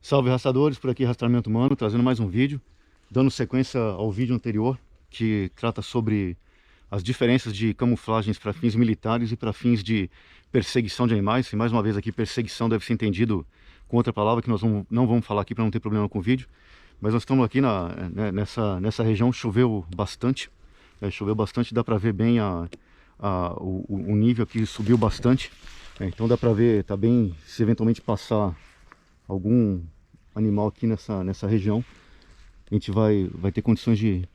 Salve rastreadores, por aqui Rastreamento Humano, trazendo mais um vídeo, dando sequência ao vídeo anterior, que trata sobre as diferenças de camuflagens para fins militares e para fins de perseguição de animais. E mais uma vez aqui, perseguição deve ser entendido com outra palavra que nós não vamos falar aqui para não ter problema com o vídeo. Mas nós estamos aqui nessa região, choveu bastante, dá para ver bem o nível aqui subiu bastante. Então dá para ver, tá bem, se eventualmente passar algum animal aqui nessa região, a gente vai ter condições de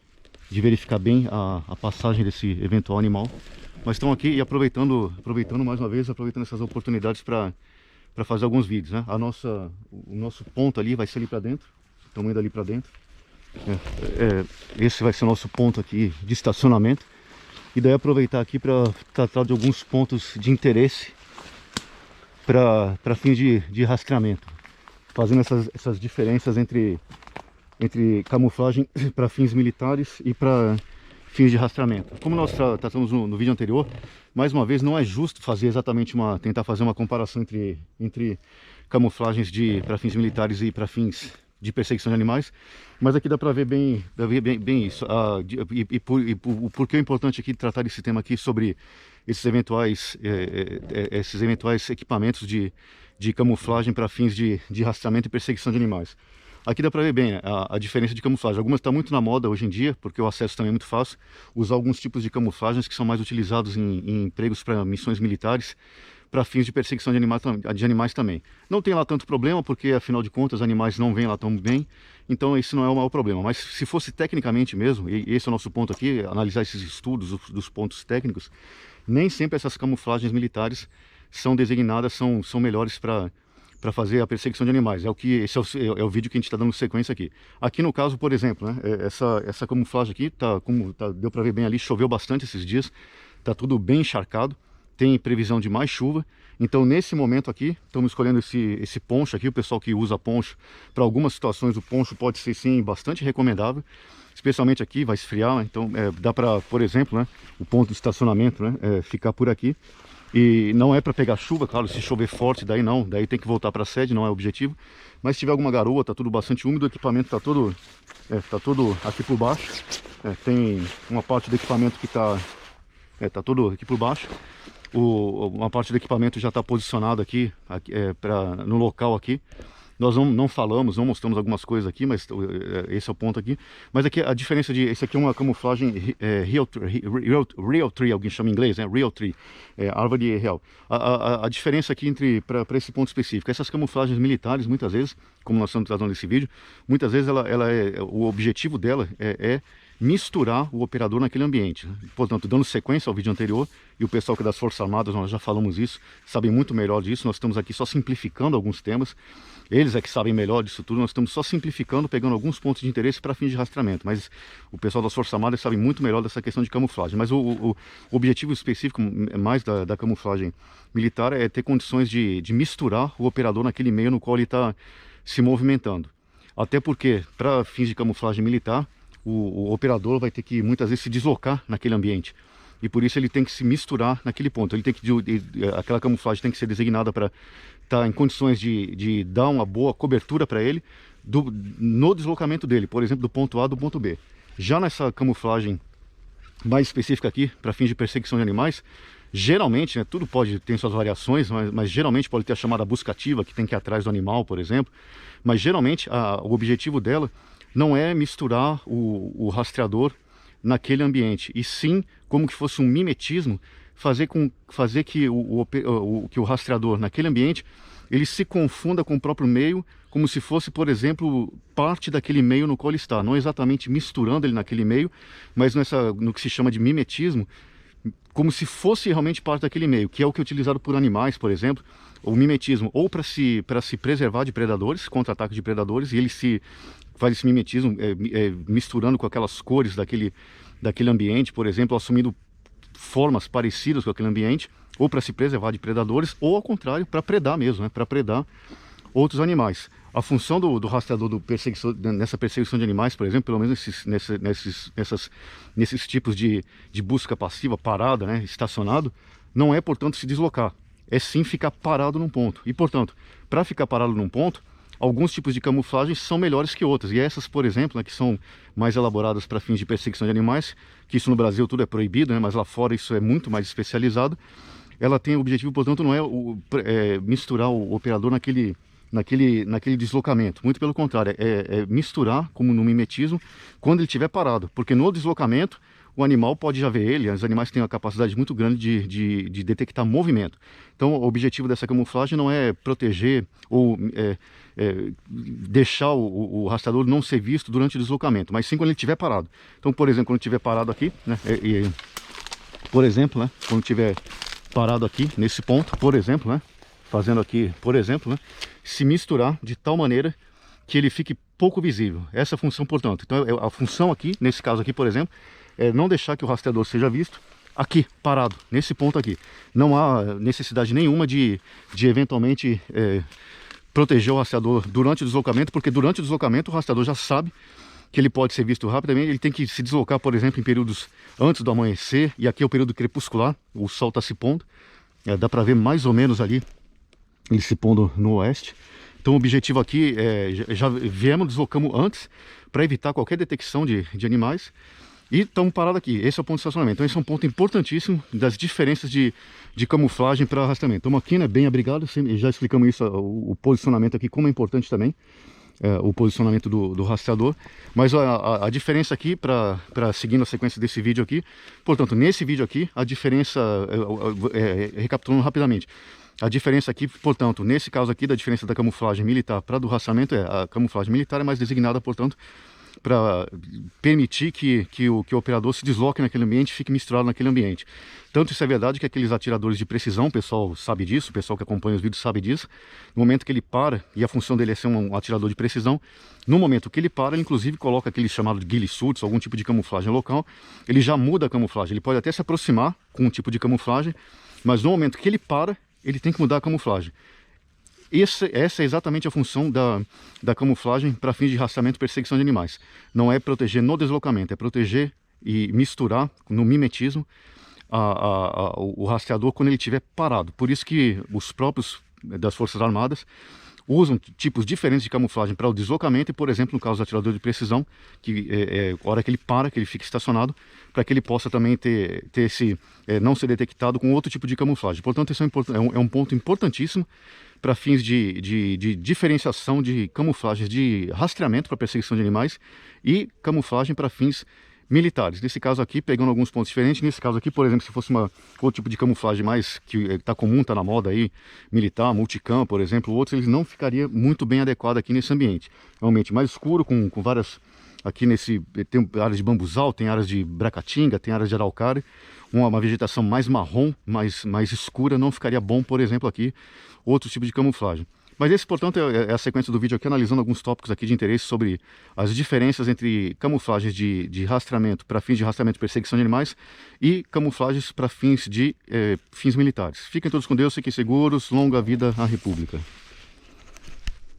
verificar bem a passagem desse eventual animal. Mas estão aqui e aproveitando mais uma vez, aproveitando essas oportunidades para fazer alguns vídeos, né? O nosso ponto ali vai ser ali para dentro, estamos indo ali para dentro. Esse vai ser o nosso ponto aqui de estacionamento. E daí aproveitar aqui para tratar de alguns pontos de interesse para fins de rastreamento, fazendo essas diferenças entre camuflagem para fins militares e para fins de rastreamento. Como nós tratamos no vídeo anterior, mais uma vez não é justo fazer exatamente tentar fazer uma comparação entre camuflagens para fins militares e para fins de perseguição de animais, mas aqui dá para ver bem isso. O porquê é importante aqui tratar esse tema aqui sobre esses eventuais equipamentos de camuflagem para fins de rastreamento e perseguição de animais. Aqui dá para ver bem, né, a diferença de camuflagem. Algumas estão muito na moda hoje em dia, porque o acesso também é muito fácil. Usar alguns tipos de camuflagens que são mais utilizados em empregos para missões militares, para fins de perseguição de animais também. Não tem lá tanto problema, porque afinal de contas os animais não vêm lá tão bem, então esse não é o maior problema. Mas se fosse tecnicamente mesmo, e esse é o nosso ponto aqui, analisar esses estudos dos pontos técnicos, nem sempre essas camuflagens militares são designadas, são melhores para fazer a perseguição de animais. Esse é o vídeo que a gente está dando sequência aqui. Aqui no caso, por exemplo, né, essa camuflagem aqui, deu para ver bem ali, choveu bastante esses dias, tá tudo bem encharcado, tem previsão de mais chuva. Então nesse momento aqui, estamos escolhendo esse poncho aqui. O pessoal que usa poncho, para algumas situações o poncho pode ser sim bastante recomendável, especialmente aqui vai esfriar, né? Então dá para, por exemplo, né, o ponto de estacionamento, né, ficar por aqui. E não é para pegar chuva, claro, se chover forte, daí não, daí tem que voltar para a sede, não é o objetivo. Mas se tiver alguma garoa, tá tudo bastante úmido, o equipamento tá todo aqui por baixo. Tem uma parte do equipamento que tá todo aqui por baixo. Uma parte do equipamento já está posicionado aqui no local aqui. Nós não falamos, não mostramos algumas coisas aqui, mas esse é o ponto aqui. Mas aqui a diferença esse aqui é uma camuflagem Realtree, alguém chama em inglês, né? Realtree, árvore real. A diferença aqui para esse ponto específico, essas camuflagens militares, muitas vezes, como nós estamos tratando nesse vídeo, muitas vezes o objetivo dela é misturar o operador naquele ambiente. Portanto, dando sequência ao vídeo anterior, e o pessoal que é das Forças Armadas, nós já falamos isso, sabem muito melhor disso. Nós estamos aqui só simplificando alguns temas, eles é que sabem melhor disso tudo. Nós estamos só simplificando, pegando alguns pontos de interesse para fins de rastreamento, mas o pessoal das Forças Armadas sabe muito melhor dessa questão de camuflagem. Mas o objetivo específico mais da camuflagem militar é ter condições de misturar o operador naquele meio no qual ele está se movimentando. Até porque, para fins de camuflagem militar, o operador vai ter que muitas vezes se deslocar naquele ambiente, e por isso ele tem que se misturar naquele ponto. Aquela camuflagem tem que ser designada para estar em condições de dar uma boa cobertura para ele no deslocamento dele, por exemplo, do ponto A do ponto B. Já nessa camuflagem mais específica aqui, para fins de perseguição de animais, geralmente, né, tudo pode ter suas variações, mas geralmente pode ter a chamada busca ativa, que tem que ir atrás do animal, por exemplo. Mas geralmente o objetivo dela não é misturar o rastreador naquele ambiente, e sim, como que fosse um mimetismo, fazer que o rastreador naquele ambiente ele se confunda com o próprio meio, como se fosse, por exemplo, parte daquele meio no qual ele está, não exatamente misturando ele naquele meio, mas no que se chama de mimetismo, como se fosse realmente parte daquele meio, que é o que é utilizado por animais, por exemplo. O mimetismo, ou para se preservar de predadores, contra-ataques de predadores, e ele faz esse mimetismo misturando com aquelas cores daquele ambiente, por exemplo, assumindo formas parecidas com aquele ambiente, ou para se preservar de predadores, ou ao contrário, para predar mesmo, né? Para predar outros animais. A função do rastreador nessa perseguição de animais, por exemplo, pelo menos nesses tipos de busca passiva, parada, né, estacionado, não é, portanto, se deslocar, é sim ficar parado num ponto. E, portanto, para ficar parado num ponto, alguns tipos de camuflagem são melhores que outras. E essas, por exemplo, né, que são mais elaboradas para fins de perseguição de animais, que isso no Brasil tudo é proibido, né, mas lá fora isso é muito mais especializado. Ela tem o objetivo, portanto, não é misturar o operador naquele deslocamento. Muito pelo contrário, é misturar, como no mimetismo, quando ele estiver parado. Porque no deslocamento, o animal pode já ver ele, os animais têm uma capacidade muito grande de detectar movimento. Então, o objetivo dessa camuflagem não é proteger ou deixar o rastreador não ser visto durante o deslocamento, mas sim quando ele estiver parado. Então, por exemplo, quando estiver parado aqui, né, por exemplo, né, quando estiver parado aqui, nesse ponto, por exemplo, né, fazendo aqui, por exemplo, né, se misturar de tal maneira que ele fique pouco visível. Essa é a função, portanto. Então, a função aqui, nesse caso aqui, por exemplo, é não deixar que o rastreador seja visto aqui, parado, nesse ponto aqui. Não há necessidade nenhuma de eventualmente proteger o rastreador durante o deslocamento, porque durante o deslocamento o rastreador já sabe que ele pode ser visto rapidamente. Ele tem que se deslocar, por exemplo, em períodos antes do amanhecer, e aqui é o período crepuscular, o sol está se pondo, dá para ver mais ou menos ali ele se pondo no oeste. Então o objetivo aqui já viemos, deslocamos antes para evitar qualquer detecção de animais. E estamos parados aqui, esse é o ponto de estacionamento. Então esse é um ponto importantíssimo das diferenças de camuflagem para arrastamento. Estamos aqui, né, bem abrigados, já explicamos isso, o posicionamento aqui, como é importante também, o posicionamento do rastreador. Mas a diferença aqui, para seguindo a sequência desse vídeo aqui, portanto, nesse vídeo aqui, a diferença, recapitulando rapidamente, a diferença aqui, portanto, nesse caso aqui, da diferença da camuflagem militar para do rastreamento, a camuflagem militar é mais designada, portanto, para permitir que o operador se desloque naquele ambiente, fique misturado naquele ambiente. Tanto isso é verdade que aqueles atiradores de precisão, o pessoal sabe disso, o pessoal que acompanha os vídeos sabe disso, no momento que ele para, e a função dele é ser um atirador de precisão, no momento que ele para, ele inclusive coloca aquele chamado de ghillie suits, algum tipo de camuflagem local, ele já muda a camuflagem, ele pode até se aproximar com um tipo de camuflagem, mas no momento que ele para, ele tem que mudar a camuflagem. Essa é exatamente a função da camuflagem para fins de rastreamento e perseguição de animais. Não é proteger no deslocamento, é proteger e misturar no mimetismo o rastreador quando ele estiver parado. Por isso que os próprios das Forças Armadas usam tipos diferentes de camuflagem para o deslocamento e, por exemplo, no caso do atirador de precisão, que a hora que ele para, que ele fica estacionado, para que ele possa também ter esse não ser detectado com outro tipo de camuflagem. Portanto, isso é um ponto importantíssimo para fins de diferenciação de camuflagens de rastreamento para perseguição de animais e camuflagem para fins militares. Nesse caso aqui, pegando alguns pontos diferentes, nesse caso aqui, por exemplo, se fosse outro tipo de camuflagem mais que está comum, está na moda aí, militar, multicam, por exemplo, outros, eles não ficaria muito bem adequado aqui nesse ambiente. É um ambiente mais escuro, com várias... Aqui tem áreas de bambuzal, tem áreas de bracatinga, tem áreas de araucária, uma vegetação mais marrom, mais escura, não ficaria bom, por exemplo, aqui, outro tipo de camuflagem. Mas esse, portanto, é a sequência do vídeo aqui, analisando alguns tópicos aqui de interesse sobre as diferenças entre camuflagens de rastreamento para fins de rastreamento e perseguição de animais e camuflagens para fins militares. Fiquem todos com Deus, fiquem seguros, longa vida à República.